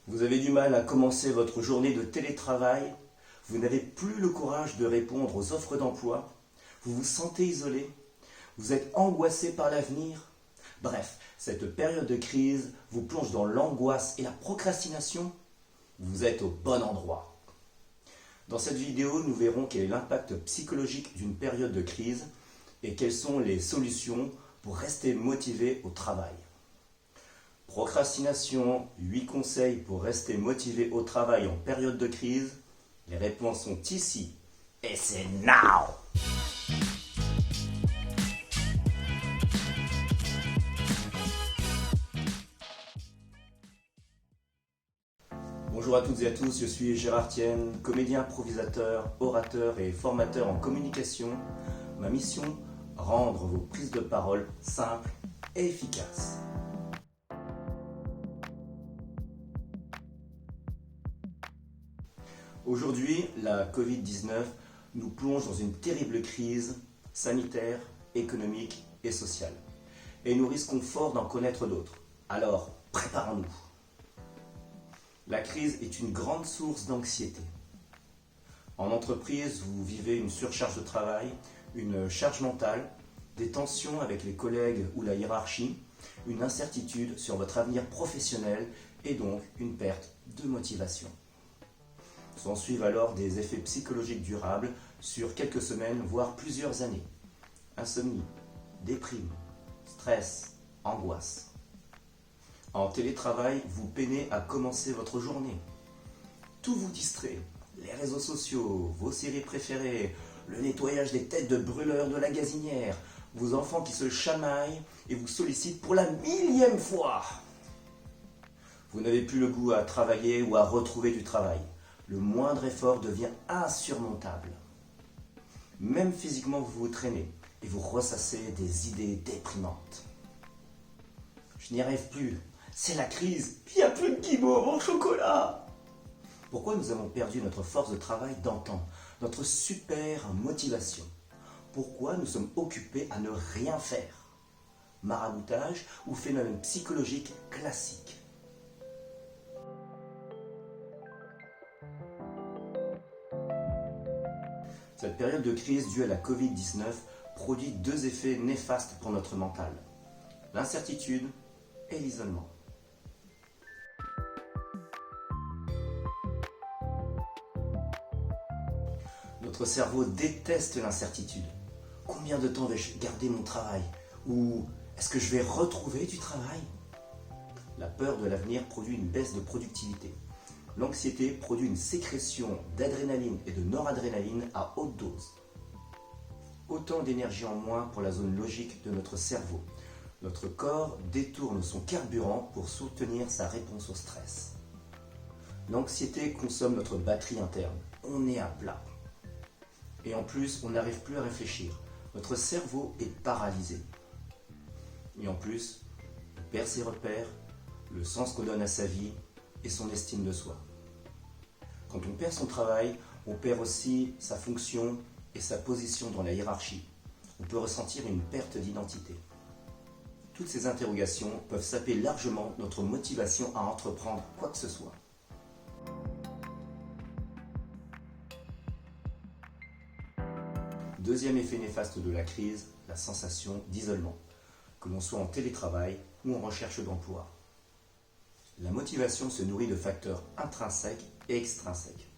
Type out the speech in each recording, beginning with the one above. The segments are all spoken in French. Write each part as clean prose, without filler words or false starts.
Vous avez du mal à commencer votre journée de télétravail, vous n'avez plus le courage de répondre aux offres d'emploi, vous vous sentez isolé, vous êtes angoissé par l'avenir. Bref, cette période de crise vous plonge dans l'angoisse et la procrastination. Vous êtes au bon endroit. Dans cette vidéo, nous verrons quel est l'impact psychologique d'une période de crise et quelles sont les solutions pour rester motivé au travail. Procrastination, 8 conseils pour rester motivé au travail en période de crise. Les réponses sont ici. Et c'est now! Bonjour à toutes et à tous, je suis Gérard Tienne, comédien, improvisateur, orateur et formateur en communication. Ma mission, rendre vos prises de parole simples et efficaces. Aujourd'hui, la Covid-19 nous plonge dans une terrible crise sanitaire, économique et sociale. Et nous risquons fort d'en connaître d'autres. Alors, préparons-nous. La crise est une grande source d'anxiété. En entreprise, vous vivez une surcharge de travail, une charge mentale, des tensions avec les collègues ou la hiérarchie, une incertitude sur votre avenir professionnel et donc une perte de motivation. S'en suivent alors des effets psychologiques durables sur quelques semaines, voire plusieurs années. Insomnie, déprime, stress, angoisse. En télétravail, vous peinez à commencer votre journée. Tout vous distrait. Les réseaux sociaux, vos séries préférées, le nettoyage des têtes de brûleurs de la gazinière, vos enfants qui se chamaillent et vous sollicitent pour la 1000e fois. Vous n'avez plus le goût à travailler ou à retrouver du travail. Le moindre effort devient insurmontable. Même physiquement, vous vous traînez et vous ressassez des idées déprimantes. Je n'y arrive plus. C'est la crise. Il n'y a plus de guimauve en chocolat. Pourquoi nous avons perdu notre force de travail d'antan, notre super motivation? Pourquoi nous sommes occupés à ne rien faire? Maraboutage ou phénomène psychologique classique? Cette période de crise due à la Covid-19 produit deux effets néfastes pour notre mental. L'incertitude et l'isolement. Notre cerveau déteste l'incertitude. Combien de temps vais-je garder mon travail? Ou est-ce que je vais retrouver du travail? La peur de l'avenir produit une baisse de productivité. L'anxiété produit une sécrétion d'adrénaline et de noradrénaline à haute dose. Autant d'énergie en moins pour la zone logique de notre cerveau. Notre corps détourne son carburant pour soutenir sa réponse au stress. L'anxiété consomme notre batterie interne. On est à plat. Et en plus, on n'arrive plus à réfléchir. Notre cerveau est paralysé. Et en plus, on perd ses repères, le sens qu'on donne à sa vie et son estime de soi. Quand on perd son travail, on perd aussi sa fonction et sa position dans la hiérarchie. On peut ressentir une perte d'identité. Toutes ces interrogations peuvent saper largement notre motivation à entreprendre quoi que ce soit. Deuxième effet néfaste de la crise, la sensation d'isolement, que l'on soit en télétravail ou en recherche d'emploi. La motivation se nourrit de facteurs intrinsèques et extrinsèques.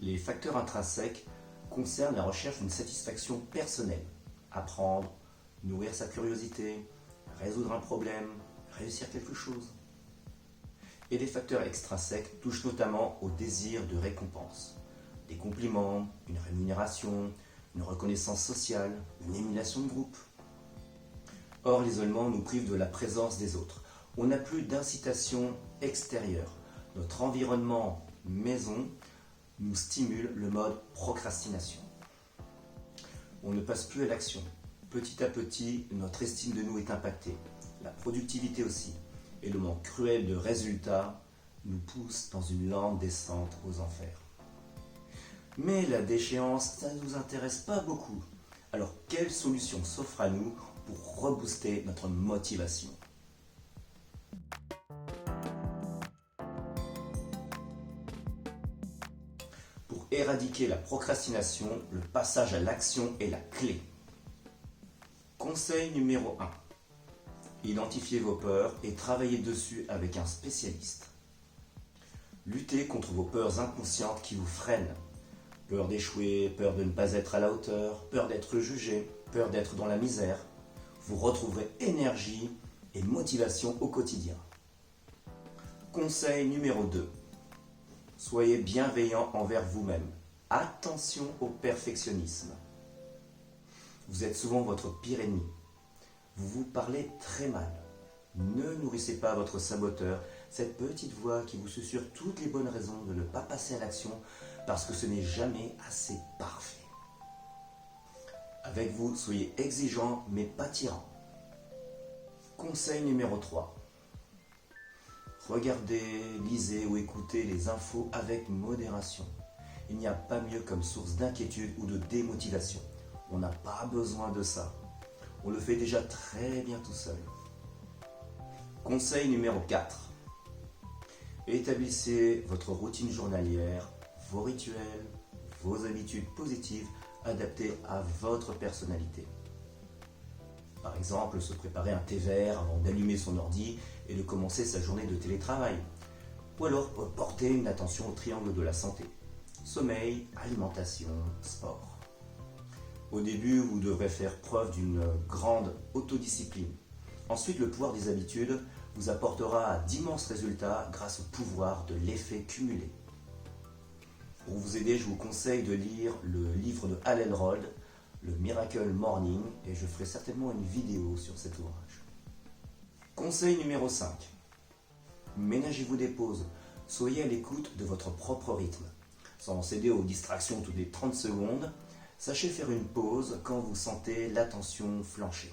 Les facteurs intrinsèques concernent la recherche d'une satisfaction personnelle, apprendre, nourrir sa curiosité, résoudre un problème, réussir quelque chose. Et les facteurs extrinsèques touchent notamment au désir de récompense, des compliments, une rémunération, une reconnaissance sociale, une émulation de groupe. Or, l'isolement nous prive de la présence des autres. On n'a plus d'incitation extérieure. Notre environnement maison nous stimule le mode procrastination. On ne passe plus à l'action. Petit à petit, notre estime de nous est impactée. La productivité aussi. Et le manque cruel de résultats nous pousse dans une lente descente aux enfers. Mais la déchéance, ça ne nous intéresse pas beaucoup. Alors, quelle solution s'offre à nous pour rebooster notre motivation? éradiquer la procrastination, le passage à l'action est la clé. Conseil numéro 1. Identifiez vos peurs et travaillez dessus avec un spécialiste. Luttez contre vos peurs inconscientes qui vous freinent. Peur d'échouer, peur de ne pas être à la hauteur, peur d'être jugé, peur d'être dans la misère. Vous retrouverez énergie et motivation au quotidien. Conseil numéro 2. Soyez bienveillant envers vous-même. Attention au perfectionnisme. Vous êtes souvent votre pire ennemi. Vous vous parlez très mal. Ne nourrissez pas votre saboteur, cette petite voix qui vous susurre toutes les bonnes raisons de ne pas passer à l'action parce que ce n'est jamais assez parfait. Avec vous, soyez exigeant mais pas tyran. Conseil numéro 3. Regardez, lisez ou écoutez les infos avec modération. Il n'y a pas mieux comme source d'inquiétude ou de démotivation. On n'a pas besoin de ça. On le fait déjà très bien tout seul. Conseil numéro 4. Établissez votre routine journalière, vos rituels, vos habitudes positives adaptées à votre personnalité. Par exemple, se préparer un thé vert avant d'allumer son ordi et de commencer sa journée de télétravail. Ou alors porter une attention au triangle de la santé. Sommeil, alimentation, sport. Au début, vous devrez faire preuve d'une grande autodiscipline. Ensuite, le pouvoir des habitudes vous apportera d'immenses résultats grâce au pouvoir de l'effet cumulé. Pour vous aider, je vous conseille de lire le livre de Hal Elrod, le Miracle Morning, et je ferai certainement une vidéo sur cet ouvrage. Conseil numéro 5. Ménagez-vous des pauses. Soyez à l'écoute de votre propre rythme. Sans céder aux distractions toutes les 30 secondes, sachez faire une pause quand vous sentez l'attention flancher.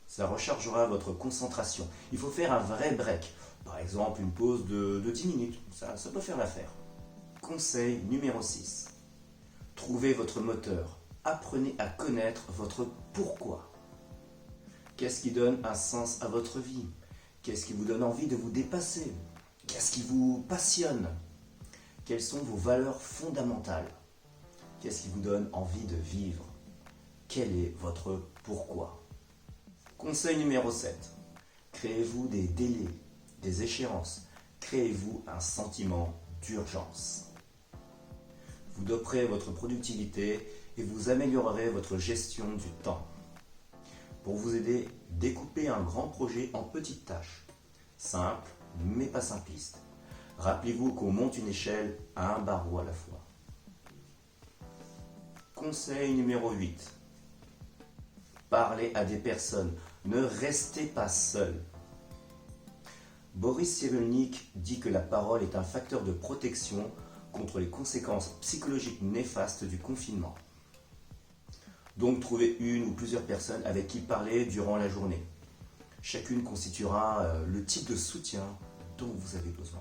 Ça rechargera votre concentration. Il faut faire un vrai break. Par exemple, une pause de 10 minutes. Ça peut faire l'affaire. Conseil numéro 6. Trouvez votre moteur. Apprenez à connaître votre pourquoi. Qu'est-ce qui donne un sens à votre vie? Qu'est-ce qui vous donne envie de vous dépasser? Qu'est-ce qui vous passionne? Quelles sont vos valeurs fondamentales? Qu'est-ce qui vous donne envie de vivre? Quel est votre pourquoi? Conseil numéro 7. Créez-vous des délais, des échéances. Créez-vous un sentiment d'urgence. Vous doperez votre productivité et vous améliorerez votre gestion du temps. Pour vous aider, découpez un grand projet en petites tâches. Simples, mais pas simplistes. Rappelez-vous qu'on monte une échelle à un barreau à la fois. Conseil numéro 8. Parlez à des personnes. Ne restez pas seul. Boris Cyrulnik dit que la parole est un facteur de protection contre les conséquences psychologiques néfastes du confinement. Donc trouvez une ou plusieurs personnes avec qui parler durant la journée. Chacune constituera le type de soutien dont vous avez besoin.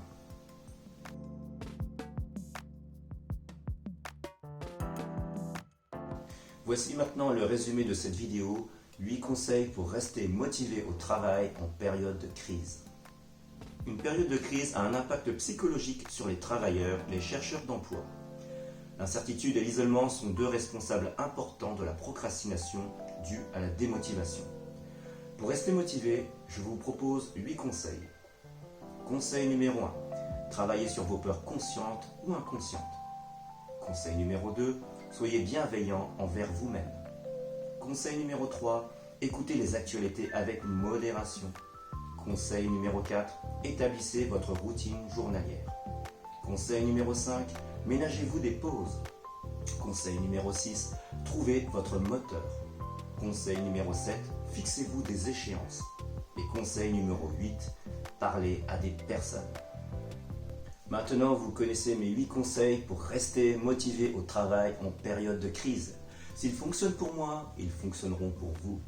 Voici maintenant le résumé de cette vidéo, 8 conseils pour rester motivé au travail en période de crise. Une période de crise a un impact psychologique sur les travailleurs, les chercheurs d'emploi. L'incertitude et l'isolement sont deux responsables importants de la procrastination due à la démotivation. Pour rester motivé, je vous propose 8 conseils. Conseil numéro 1. Travaillez sur vos peurs conscientes ou inconscientes. Conseil numéro 2. Soyez bienveillant envers vous-même. Conseil numéro 3. Écoutez les actualités avec modération. Conseil numéro 4. Établissez votre routine journalière. Conseil numéro 5. Ménagez-vous des pauses. Conseil numéro 6. Trouvez votre moteur. Conseil numéro 7. Fixez-vous des échéances. Et conseil numéro 8. Parlez à des personnes. Maintenant, vous connaissez mes 8 conseils pour rester motivé au travail en période de crise. S'ils fonctionnent pour moi, ils fonctionneront pour vous.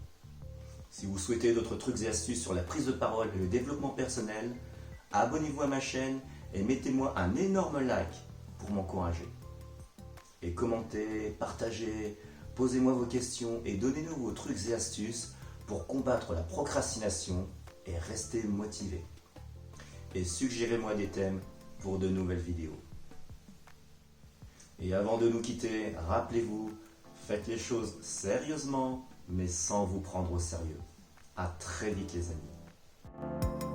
Si vous souhaitez d'autres trucs et astuces sur la prise de parole et le développement personnel, abonnez-vous à ma chaîne et mettez-moi un énorme like pour m'encourager. Et commentez, partagez, posez-moi vos questions et donnez-nous vos trucs et astuces pour combattre la procrastination et rester motivé. Et suggérez-moi des thèmes pour de nouvelles vidéos. Et avant de nous quitter, rappelez-vous, faites les choses sérieusement, mais sans vous prendre au sérieux. À très vite les amis.